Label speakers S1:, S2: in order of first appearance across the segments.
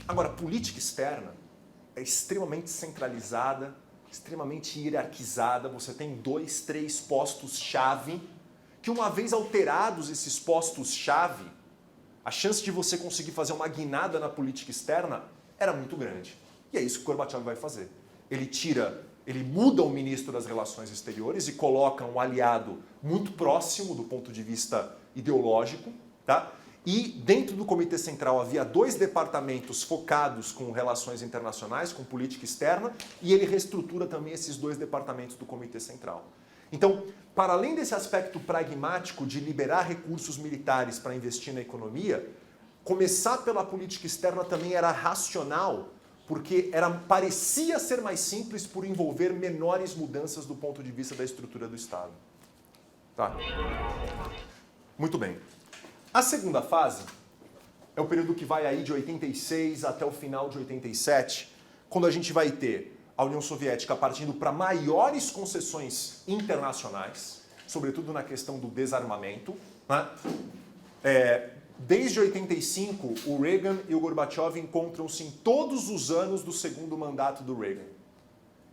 S1: Agora, política externa é extremamente centralizada, extremamente hierarquizada. Você tem 2, 3 postos-chave, que uma vez alterados esses postos-chave, a chance de você conseguir fazer uma guinada na política externa era muito grande. E é isso que o Gorbachev vai fazer. Ele muda o ministro das Relações Exteriores e coloca um aliado muito próximo do ponto de vista ideológico, tá? E dentro do Comitê Central havia 2 departamentos focados com relações internacionais, com política externa, e ele reestrutura também esses 2 departamentos do Comitê Central. Então, para além desse aspecto pragmático de liberar recursos militares para investir na economia, começar pela política externa também era racional, porque parecia ser mais simples por envolver menores mudanças do ponto de vista da estrutura do Estado. Tá? Muito bem. A segunda fase é o período que vai aí de 86 até o final de 87, quando a gente vai ter a União Soviética partindo para maiores concessões internacionais, sobretudo na questão do desarmamento. Né? Desde 85, o Reagan e o Gorbachev encontram-se em todos os anos do segundo mandato do Reagan.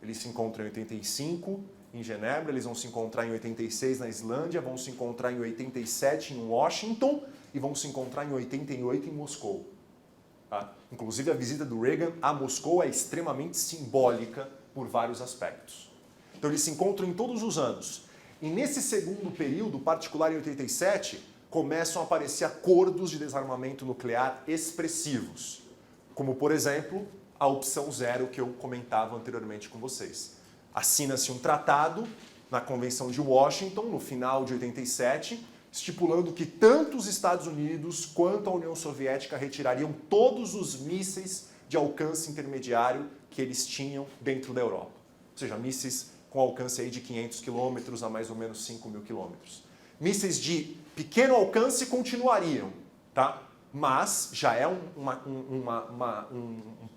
S1: Eles se encontram em 85 em Genebra, eles vão se encontrar em 86 na Islândia, vão se encontrar em 87 em Washington e vão se encontrar em 88 em Moscou. Tá? Inclusive, a visita do Reagan a Moscou é extremamente simbólica por vários aspectos. Então, eles se encontram em todos os anos. E nesse segundo período, particular em 87, começam a aparecer acordos de desarmamento nuclear expressivos, como, por exemplo, a opção 0 que eu comentava anteriormente com vocês. Assina-se um tratado na Convenção de Washington, no final de 87, estipulando que tanto os Estados Unidos quanto a União Soviética retirariam todos os mísseis de alcance intermediário que eles tinham dentro da Europa. Ou seja, mísseis com alcance aí de 500 quilômetros a mais ou menos 5.000 quilômetros. Mísseis de pequeno alcance continuariam, tá? Mas já é um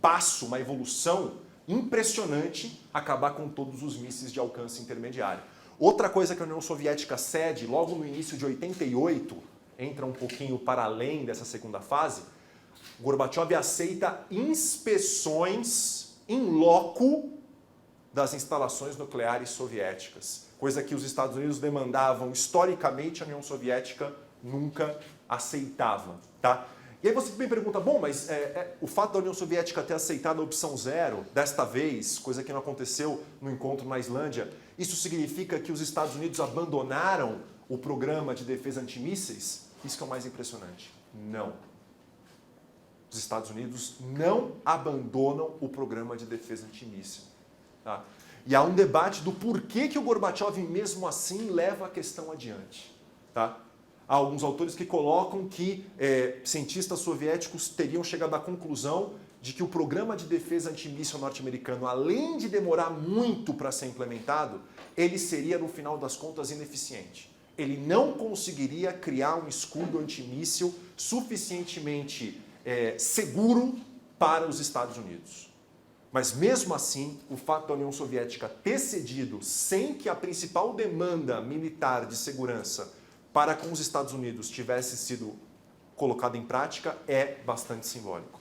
S1: passo, uma evolução impressionante acabar com todos os mísseis de alcance intermediário. Outra coisa que a União Soviética cede, logo no início de 88, entra um pouquinho para além dessa segunda fase, Gorbachev aceita inspeções in loco das instalações nucleares soviéticas, coisa que os Estados Unidos demandavam historicamente, a União Soviética nunca aceitava. Tá? E aí você me pergunta, bom, mas o fato da União Soviética ter aceitado a opção 0, desta vez, coisa que não aconteceu no encontro na Islândia, isso significa que os Estados Unidos abandonaram o programa de defesa antimísseis? Isso que é o mais impressionante. Não. Os Estados Unidos não abandonam o programa de defesa antimíssil. Tá? E há um debate do porquê que o Gorbachev, mesmo assim, leva a questão adiante. Tá? Há alguns autores que colocam que cientistas soviéticos teriam chegado à conclusão de que o programa de defesa antimíssil norte-americano, além de demorar muito para ser implementado, ele seria, no final das contas, ineficiente. Ele não conseguiria criar um escudo antimíssil suficientemente seguro para os Estados Unidos. Mas mesmo assim, o fato da União Soviética ter cedido sem que a principal demanda militar de segurança para com os Estados Unidos tivesse sido colocada em prática é bastante simbólico.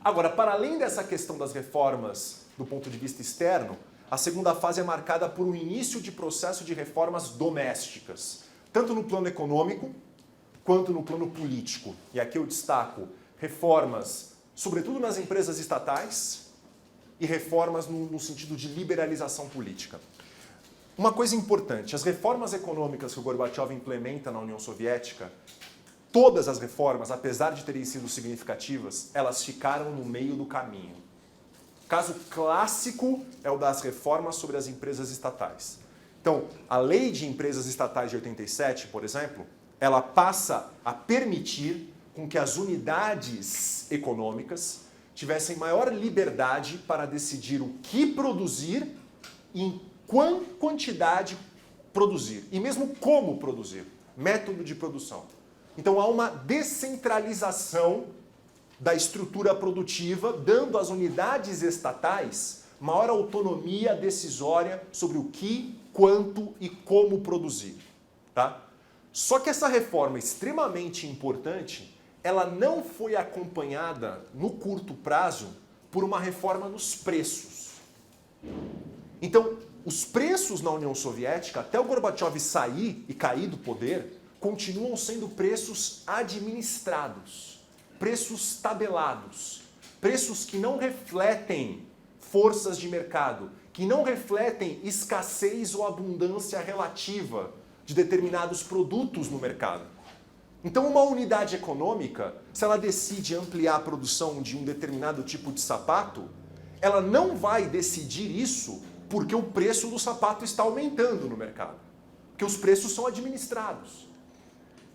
S1: Agora, para além dessa questão das reformas do ponto de vista externo, a segunda fase é marcada por um início de processo de reformas domésticas, tanto no plano econômico quanto no plano político. E aqui eu destaco reformas, sobretudo nas empresas estatais, e reformas no sentido de liberalização política. Uma coisa importante, as reformas econômicas que o Gorbachev implementa na União Soviética, todas as reformas, apesar de terem sido significativas, elas ficaram no meio do caminho. Caso clássico é o das reformas sobre as empresas estatais. Então, a lei de empresas estatais de 87, por exemplo, ela passa a permitir com que as unidades econômicas tivessem maior liberdade para decidir o que produzir e em qual quantidade produzir, e mesmo como produzir, método de produção. Então há uma descentralização da estrutura produtiva, dando às unidades estatais maior autonomia decisória sobre o que, quanto e como produzir. Tá? Só que essa reforma extremamente importante, ela não foi acompanhada no curto prazo por uma reforma nos preços. Então, os preços na União Soviética, até o Gorbachev sair e cair do poder, continuam sendo preços administrados, preços tabelados, preços que não refletem forças de mercado, que não refletem escassez ou abundância relativa de determinados produtos no mercado. Então, uma unidade econômica, se ela decide ampliar a produção de um determinado tipo de sapato, ela não vai decidir isso porque o preço do sapato está aumentando no mercado, porque os preços são administrados.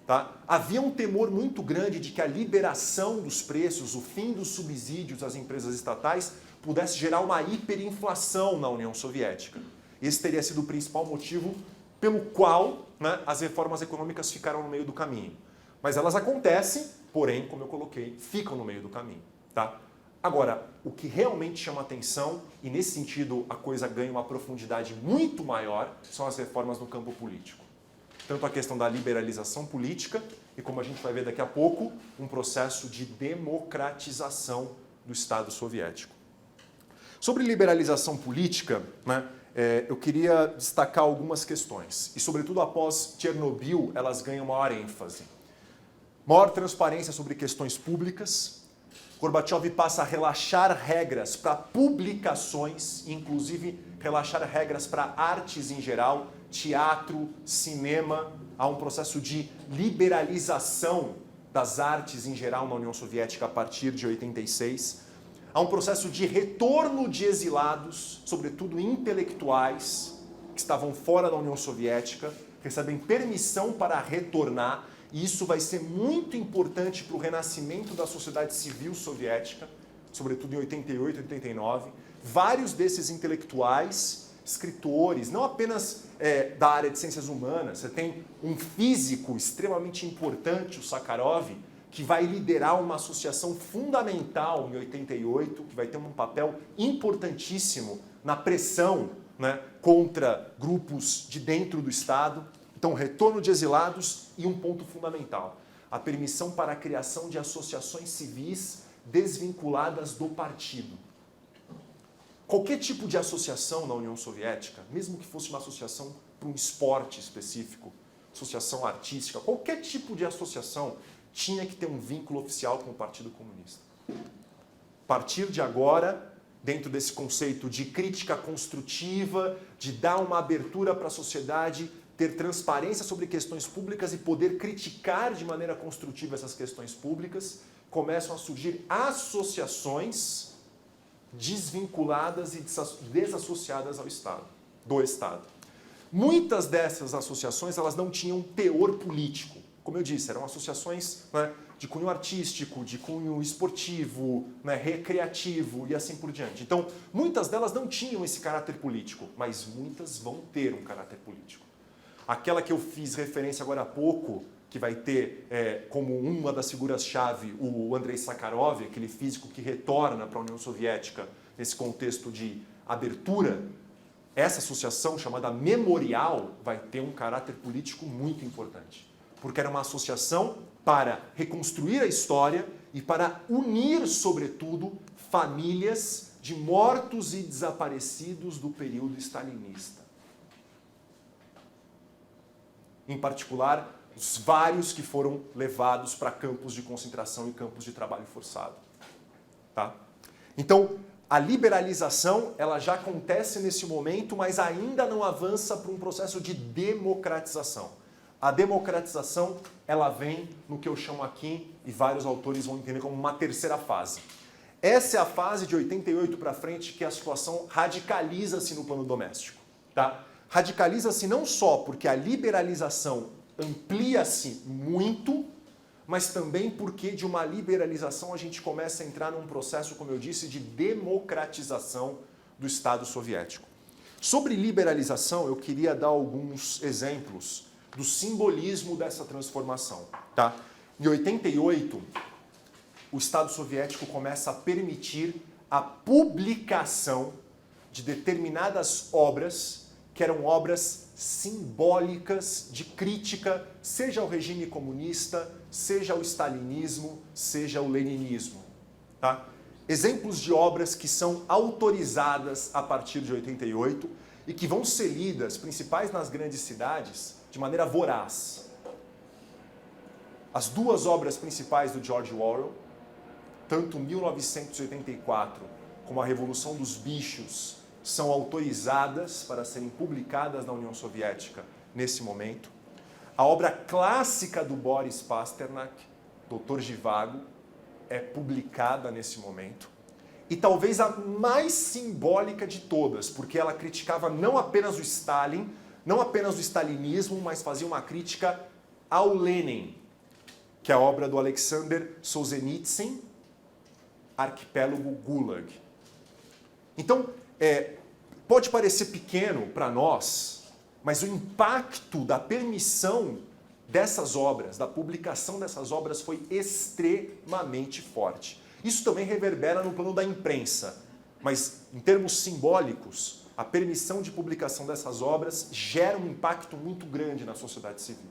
S1: Tá? Havia um temor muito grande de que a liberação dos preços, o fim dos subsídios às empresas estatais, pudesse gerar uma hiperinflação na União Soviética. Esse teria sido o principal motivo pelo qual, né, as reformas econômicas ficaram no meio do caminho. Mas elas acontecem, porém, como eu coloquei, ficam no meio do caminho. Tá? Agora, o que realmente chama atenção, e nesse sentido a coisa ganha uma profundidade muito maior, são as reformas no campo político. Tanto a questão da liberalização política e, como a gente vai ver daqui a pouco, um processo de democratização do Estado soviético. Sobre liberalização política, né, eu queria destacar algumas questões. E, sobretudo, após Chernobyl, elas ganham maior ênfase. Maior transparência sobre questões públicas. Gorbachev passa a relaxar regras para publicações, inclusive relaxar regras para artes em geral, teatro, cinema. Há um processo de liberalização das artes em geral na União Soviética a partir de 86. Há um processo de retorno de exilados, sobretudo intelectuais, que estavam fora da União Soviética, recebem permissão para retornar, e isso vai ser muito importante para o renascimento da sociedade civil soviética, sobretudo em 88, 89. Vários desses intelectuais, escritores, não apenas da área de ciências humanas, você tem um físico extremamente importante, o Sakharov, que vai liderar uma associação fundamental em 88, que vai ter um papel importantíssimo na pressão, né, contra grupos de dentro do Estado. Então, retorno de exilados e um ponto fundamental, a permissão para a criação de associações civis desvinculadas do partido. Qualquer tipo de associação na União Soviética, mesmo que fosse uma associação para um esporte específico, associação artística, qualquer tipo de associação tinha que ter um vínculo oficial com o Partido Comunista. A partir de agora, dentro desse conceito de crítica construtiva, de dar uma abertura para a sociedade, ter transparência sobre questões públicas e poder criticar de maneira construtiva essas questões públicas, começam a surgir associações desvinculadas e desassociadas ao Estado, do Estado. Muitas dessas associações elas não tinham teor político. Como eu disse, eram associações, né, de cunho artístico, de cunho esportivo, né, recreativo e assim por diante. Então, muitas delas não tinham esse caráter político, mas muitas vão ter um caráter político. Aquela que eu fiz referência agora há pouco, que vai ter como uma das figuras-chave o Andrei Sakharov, aquele físico que retorna para a União Soviética nesse contexto de abertura, essa associação chamada Memorial vai ter um caráter político muito importante. Porque era uma associação para reconstruir a história e para unir, sobretudo, famílias de mortos e desaparecidos do período stalinista. Em particular, os vários que foram levados para campos de concentração e campos de trabalho forçado. Tá? Então, a liberalização ela já acontece nesse momento, mas ainda não avança para um processo de democratização. A democratização ela vem no que eu chamo aqui, e vários autores vão entender como uma terceira fase. Essa é a fase de 88 para frente que a situação radicaliza-se no plano doméstico. Tá? Radicaliza-se não só porque a liberalização amplia-se muito, mas também porque de uma liberalização a gente começa a entrar num processo, como eu disse, de democratização do Estado soviético. Sobre liberalização, eu queria dar alguns exemplos do simbolismo dessa transformação. Tá? Em 88, o Estado soviético começa a permitir a publicação de determinadas obras que eram obras simbólicas de crítica, seja ao regime comunista, seja o stalinismo, seja o leninismo. Tá? Exemplos de obras que são autorizadas a partir de 88 e que vão ser lidas, principais nas grandes cidades, de maneira voraz. As duas obras principais do George Orwell, tanto 1984 como a Revolução dos Bichos, são autorizadas para serem publicadas na União Soviética nesse momento. A obra clássica do Boris Pasternak, Dr. Zhivago, é publicada nesse momento. E talvez a mais simbólica de todas, porque ela criticava não apenas o Stalin, não apenas o stalinismo, mas fazia uma crítica ao Lenin, que é a obra do Alexander Solzhenitsyn, Arquipélago Gulag. Então, pode parecer pequeno para nós, mas o impacto da permissão dessas obras, da publicação dessas obras, foi extremamente forte. Isso também reverbera no plano da imprensa, mas em termos simbólicos, a permissão de publicação dessas obras gera um impacto muito grande na sociedade civil.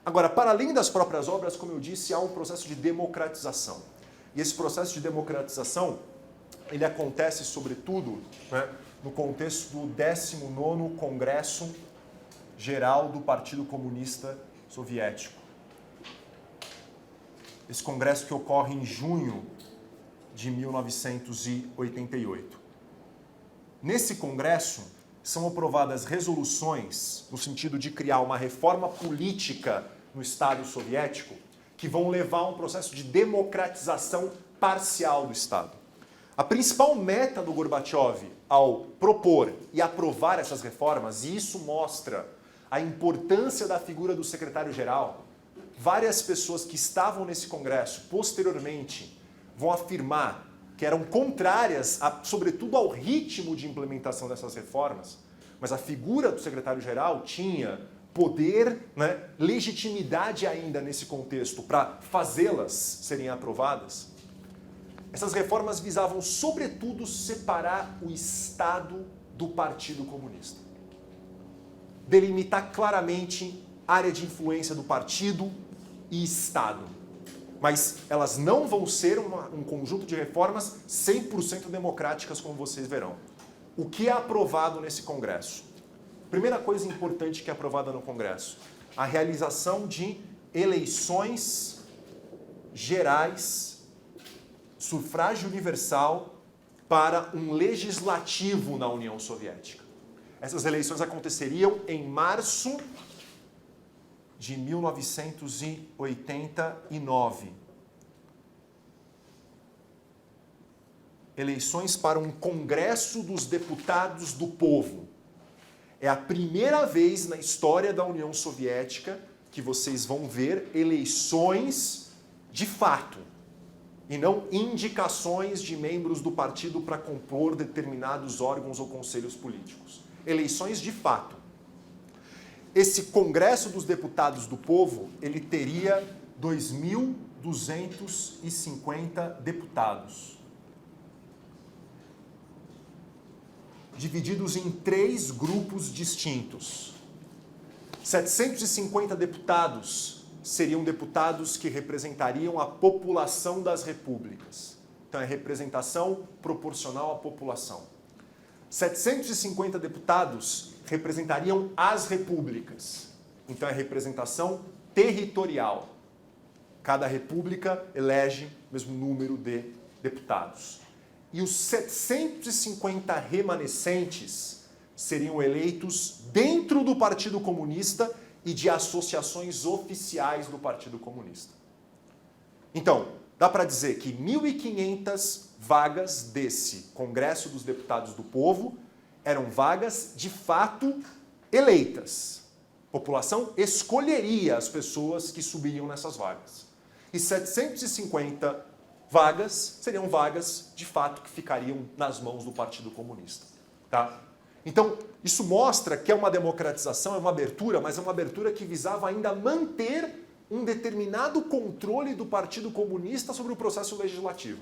S1: Agora, para além das próprias obras, como eu disse, há um processo de democratização. E esse processo de democratização, ele acontece, sobretudo, no contexto do 19º Congresso Geral do Partido Comunista Soviético. Esse congresso que ocorre em junho de 1988. Nesse congresso, são aprovadas resoluções no sentido de criar uma reforma política no Estado soviético que vão levar a um processo de democratização parcial do Estado. A principal meta do Gorbachev ao propor e aprovar essas reformas, e isso mostra a importância da figura do secretário-geral, várias pessoas que estavam nesse congresso posteriormente vão afirmar que eram contrárias, sobretudo ao ritmo de implementação dessas reformas, mas a figura do secretário-geral tinha poder, legitimidade ainda nesse contexto para fazê-las serem aprovadas. Essas reformas visavam, sobretudo, separar o Estado do Partido Comunista. Delimitar claramente a área de influência do partido e Estado. Mas elas não vão ser um conjunto de reformas 100% democráticas, como vocês verão. O que é aprovado nesse Congresso? Primeira coisa importante que é aprovada no Congresso, a realização de eleições gerais, sufrágio universal, para um legislativo na União Soviética. Essas eleições aconteceriam em março de 1989. Eleições para um Congresso dos Deputados do Povo. É a primeira vez na história da União Soviética que vocês vão ver eleições de fato, e não indicações de membros do partido para compor determinados órgãos ou conselhos políticos. Eleições de fato. Esse Congresso dos Deputados do Povo, ele teria 2.250 deputados, divididos em 3 grupos distintos. 750 deputados seriam deputados que representariam a população das repúblicas. Então é representação proporcional à população. 750 deputados representariam as repúblicas. Então é representação territorial. Cada república elege o mesmo número de deputados. E os 750 remanescentes seriam eleitos dentro do Partido Comunista e de associações oficiais do Partido Comunista. Então, dá para dizer que 1.500 vagas desse Congresso dos Deputados do Povo eram vagas de fato eleitas. A população escolheria as pessoas que subiriam nessas vagas. E 750 vagas seriam vagas de fato que ficariam nas mãos do Partido Comunista. Tá? Então, isso mostra que é uma democratização, é uma abertura, mas é uma abertura que visava ainda manter um determinado controle do Partido Comunista sobre o processo legislativo.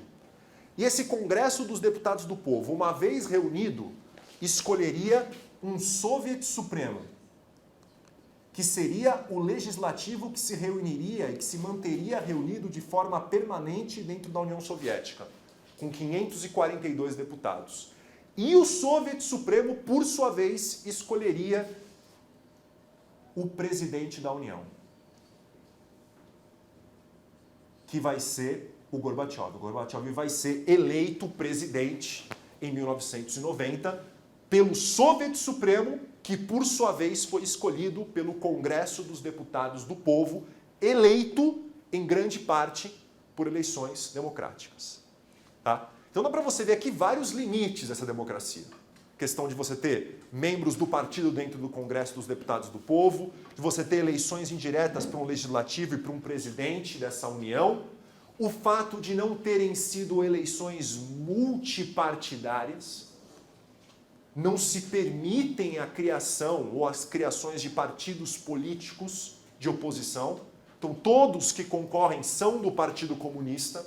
S1: E esse Congresso dos Deputados do Povo, uma vez reunido, escolheria um Soviet Supremo. que seria o legislativo que se reuniria e que se manteria reunido de forma permanente dentro da União Soviética, com 542 deputados. E o Soviet Supremo, por sua vez, escolheria o presidente da União, que vai ser o Gorbachev. O Gorbachev vai ser eleito presidente em 1990 pelo Soviet Supremo, que por sua vez foi escolhido pelo Congresso dos Deputados do Povo, eleito em grande parte por eleições democráticas. Tá? Então dá para você ver aqui vários limites dessa democracia. Questão de você ter membros do partido dentro do Congresso dos Deputados do Povo, de você ter eleições indiretas para um legislativo e para um presidente dessa união, o fato de não terem sido eleições multipartidárias, não se permitem a criação ou as criações de partidos políticos de oposição. Então, todos que concorrem são do Partido Comunista.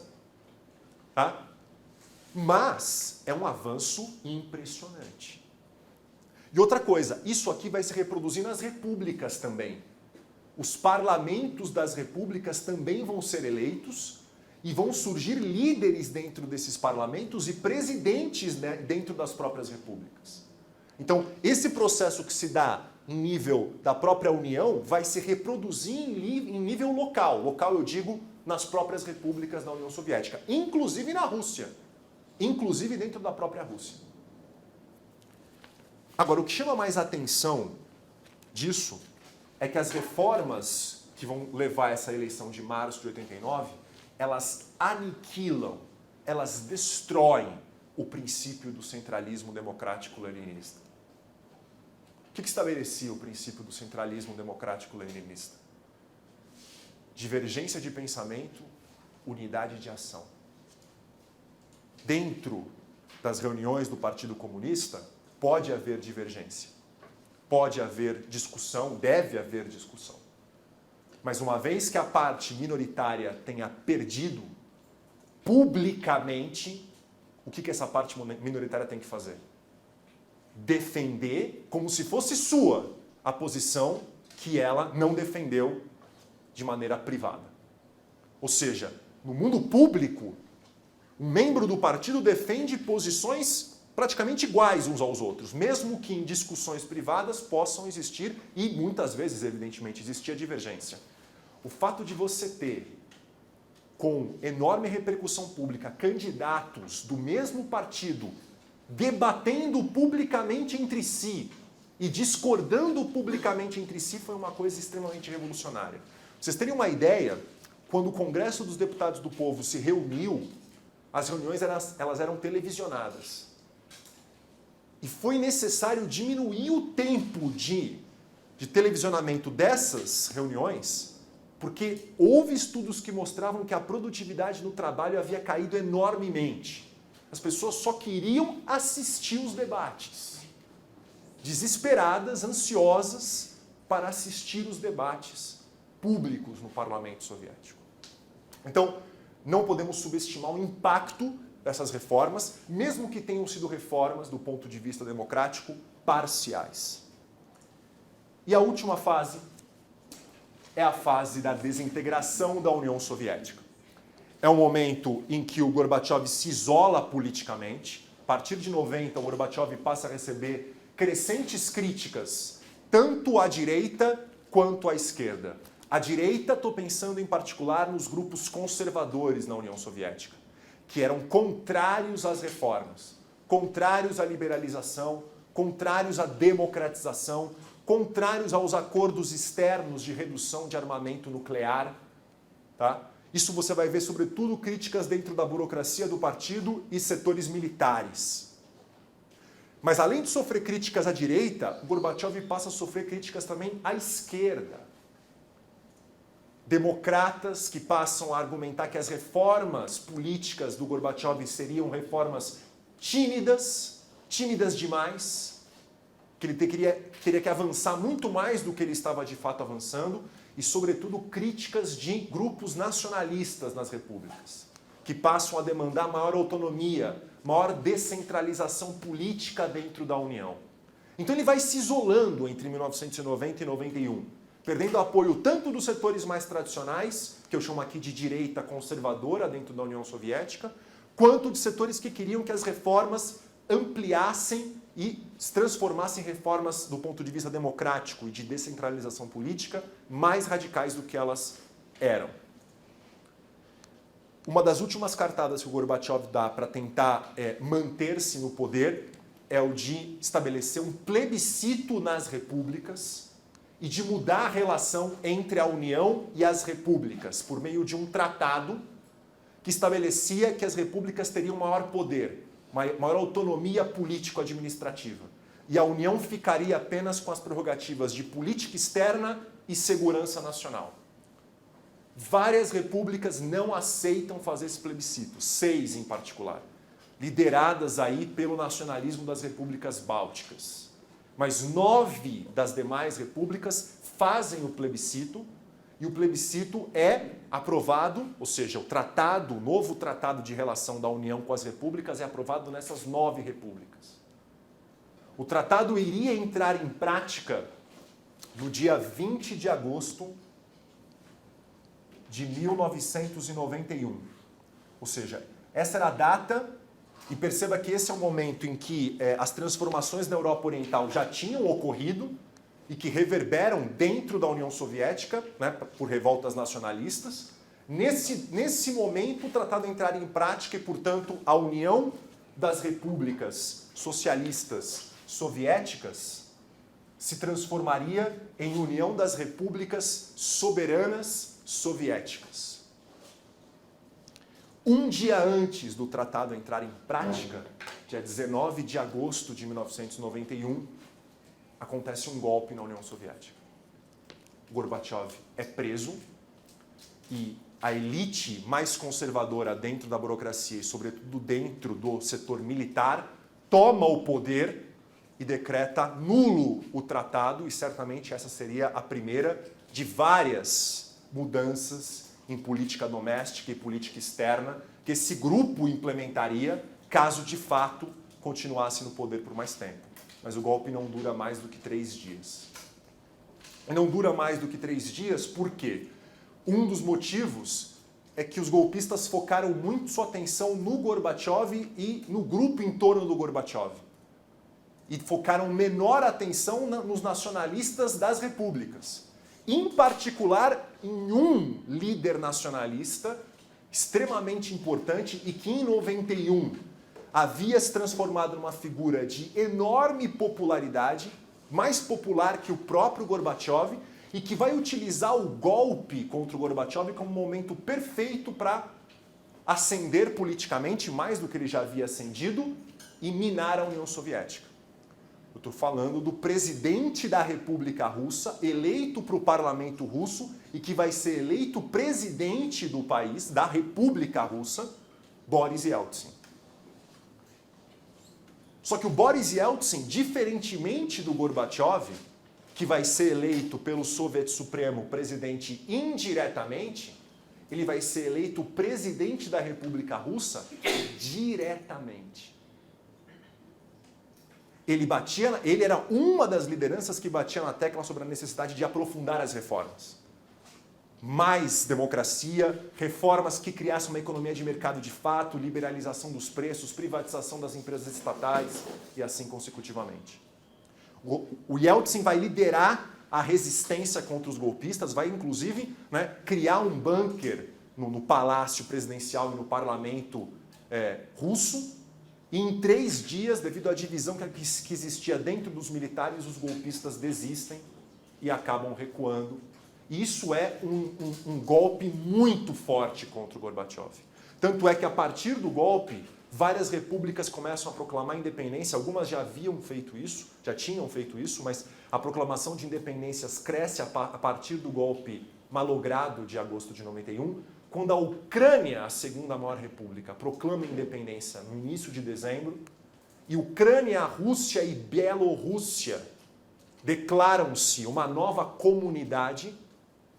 S1: Tá? Mas é um avanço impressionante. E outra coisa, isso aqui vai se reproduzir nas repúblicas também. Os parlamentos das repúblicas também vão ser eleitos e vão surgir líderes dentro desses parlamentos e presidentes, né, dentro das próprias repúblicas. Então, esse processo que se dá em nível da própria União vai se reproduzir em nível local. Local, eu digo, nas próprias repúblicas da União Soviética, inclusive na Rússia, inclusive dentro da própria Rússia. Agora, o que chama mais atenção disso é que as reformas que vão levar a essa eleição de março de 89, elas aniquilam, elas destroem o princípio do centralismo democrático-leninista. O que estabelecia o princípio do centralismo democrático-leninista? Divergência de pensamento, unidade de ação. Dentro das reuniões do Partido Comunista, pode haver divergência, pode haver discussão, deve haver discussão. Mas uma vez que a parte minoritária tenha perdido publicamente, o que essa parte minoritária tem que fazer? Defender como se fosse sua a posição que ela não defendeu de maneira privada. Ou seja, no mundo público, um membro do partido defende posições praticamente iguais uns aos outros, mesmo que em discussões privadas possam existir, e muitas vezes, evidentemente, existia divergência. O fato de você ter, com enorme repercussão pública, candidatos do mesmo partido debatendo publicamente entre si e discordando publicamente entre si foi uma coisa extremamente revolucionária. Pra vocês terem uma ideia, quando o Congresso dos Deputados do Povo se reuniu, as reuniões elas eram televisionadas. E foi necessário diminuir o tempo de televisionamento dessas reuniões, porque houve estudos que mostravam que a produtividade no trabalho havia caído enormemente. As pessoas só queriam assistir os debates. Desesperadas, ansiosas para assistir os debates públicos no parlamento soviético. Então, não podemos subestimar o impacto dessas reformas, mesmo que tenham sido reformas, do ponto de vista democrático, parciais. E a última fase é a fase da desintegração da União Soviética. É um momento em que o Gorbachev se isola politicamente. A partir de 90, o Gorbachev passa a receber crescentes críticas, tanto à direita quanto à esquerda. À direita, estou pensando em particular nos grupos conservadores na União Soviética, que eram contrários às reformas, contrários à liberalização, contrários à democratização, contrários aos acordos externos de redução de armamento nuclear. Tá? Isso você vai ver, sobretudo, críticas dentro da burocracia do partido e setores militares. Mas, além de sofrer críticas à direita, o Gorbachev passa a sofrer críticas também à esquerda. Democratas que passam a argumentar que as reformas políticas do Gorbachev seriam reformas tímidas demais, que ele teria que avançar muito mais do que ele estava de fato avançando, e, sobretudo, críticas de grupos nacionalistas nas repúblicas, que passam a demandar maior autonomia, maior descentralização política dentro da União. Então ele vai se isolando entre 1990 e 91. perdendo apoio tanto dos setores mais tradicionais, que eu chamo aqui de direita conservadora dentro da União Soviética, quanto de setores que queriam que as reformas ampliassem e se transformassem em reformas do ponto de vista democrático e de descentralização política mais radicais do que elas eram. Uma das últimas cartadas que o Gorbachev dá para tentar manter-se no poder é o de estabelecer um plebiscito nas repúblicas e de mudar a relação entre a União e as repúblicas por meio de um tratado que estabelecia que as repúblicas teriam maior poder, maior autonomia político-administrativa. E a União ficaria apenas com as prerrogativas de política externa e segurança nacional. Várias repúblicas não aceitam fazer esse plebiscito, 6 em particular, lideradas aí pelo nacionalismo das repúblicas bálticas. Mas 9 das demais repúblicas fazem o plebiscito, e o plebiscito é aprovado, ou seja, o novo tratado de relação da União com as repúblicas é aprovado nessas 9 repúblicas. O tratado iria entrar em prática no dia 20 de agosto de 1991. Ou seja, essa era a data, e perceba que esse é o momento em que as transformações na Europa Oriental já tinham ocorrido e que reverberam dentro da União Soviética, né, por revoltas nacionalistas. Nesse momento, o tratado entraria em prática e, portanto, a União das Repúblicas Socialistas Soviéticas se transformaria em União das Repúblicas Soberanas Soviéticas. Um dia antes do tratado entrar em prática, dia 19 de agosto de 1991, acontece um golpe na União Soviética. Gorbachev é preso e a elite mais conservadora dentro da burocracia e, sobretudo, dentro do setor militar, toma o poder e decreta nulo o tratado, e certamente essa seria a primeira de várias mudanças em política doméstica e política externa que esse grupo implementaria caso de fato continuasse no poder por mais tempo. Mas o golpe não dura mais do que 3 dias. E não dura mais do que 3 dias por quê? Um dos motivos é que os golpistas focaram muito sua atenção no Gorbachev e no grupo em torno do Gorbachev. E focaram menor atenção nos nacionalistas das repúblicas. Em particular, em um líder nacionalista extremamente importante e que em 91 havia se transformado numa figura de enorme popularidade, mais popular que o próprio Gorbachev, e que vai utilizar o golpe contra o Gorbachev como um momento perfeito para ascender politicamente, mais do que ele já havia ascendido, e minar a União Soviética. Eu estou falando do presidente da República Russa, eleito para o parlamento russo e que vai ser eleito presidente do país, da República Russa, Boris Yeltsin. Só que o Boris Yeltsin, diferentemente do Gorbachev, que vai ser eleito pelo Soviet Supremo presidente indiretamente, ele vai ser eleito presidente da República Russa diretamente. Ele era uma das lideranças que batia na tecla sobre a necessidade de aprofundar as reformas. Mais democracia, reformas que criassem uma economia de mercado de fato, liberalização dos preços, privatização das empresas estatais e assim consecutivamente. O Yeltsin vai liderar a resistência contra os golpistas, vai inclusive, né, criar um bunker no palácio presidencial e no parlamento russo. E em 3 dias, devido à divisão que existia dentro dos militares, os golpistas desistem e acabam recuando. E isso é um golpe muito forte contra o Gorbachev. Tanto é que, a partir do golpe, várias repúblicas começam a proclamar independência. Algumas já tinham feito isso, mas a proclamação de independências cresce a partir do golpe malogrado de agosto de 91, quando a Ucrânia, a segunda maior república, proclama independência no início de dezembro, e Ucrânia, Rússia e Bielorrússia declaram-se uma nova comunidade,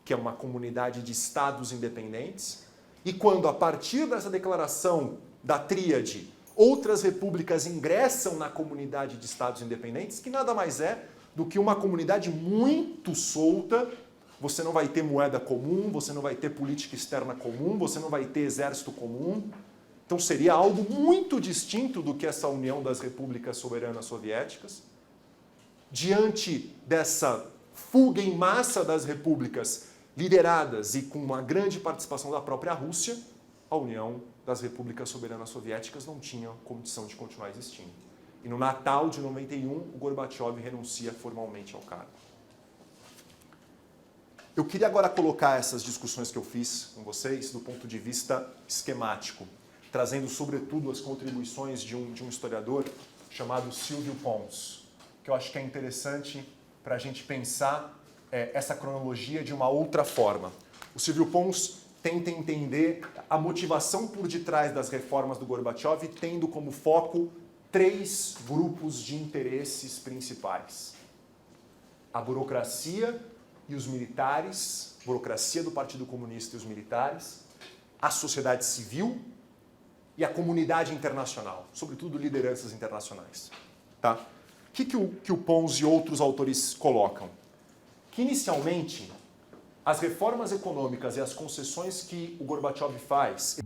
S1: que é uma comunidade de estados independentes, e quando, a partir dessa declaração da tríade, outras repúblicas ingressam na comunidade de estados independentes, que nada mais é do que uma comunidade muito solta você não vai ter moeda comum, você não vai ter política externa comum, você não vai ter exército comum. Então seria algo muito distinto do que essa União das Repúblicas Soberanas Soviéticas. Diante dessa fuga em massa das repúblicas lideradas e com uma grande participação da própria Rússia, a União das Repúblicas Soberanas Soviéticas não tinha condição de continuar existindo. E no Natal de 91, o Gorbachev renuncia formalmente ao cargo. Eu queria agora colocar essas discussões que eu fiz com vocês do ponto de vista esquemático, trazendo sobretudo as contribuições de um historiador chamado Silvio Pons, que eu acho que é interessante para a gente pensar essa cronologia de uma outra forma. O Silvio Pons tenta entender a motivação por detrás das reformas do Gorbachev, tendo como foco 3 grupos de interesses principais. A burocracia e os militares, a burocracia do Partido Comunista e os militares, a sociedade civil e a comunidade internacional, sobretudo lideranças internacionais. Tá? O que o Pons e outros autores colocam? Que, inicialmente, as reformas econômicas e as concessões que o Gorbachev faz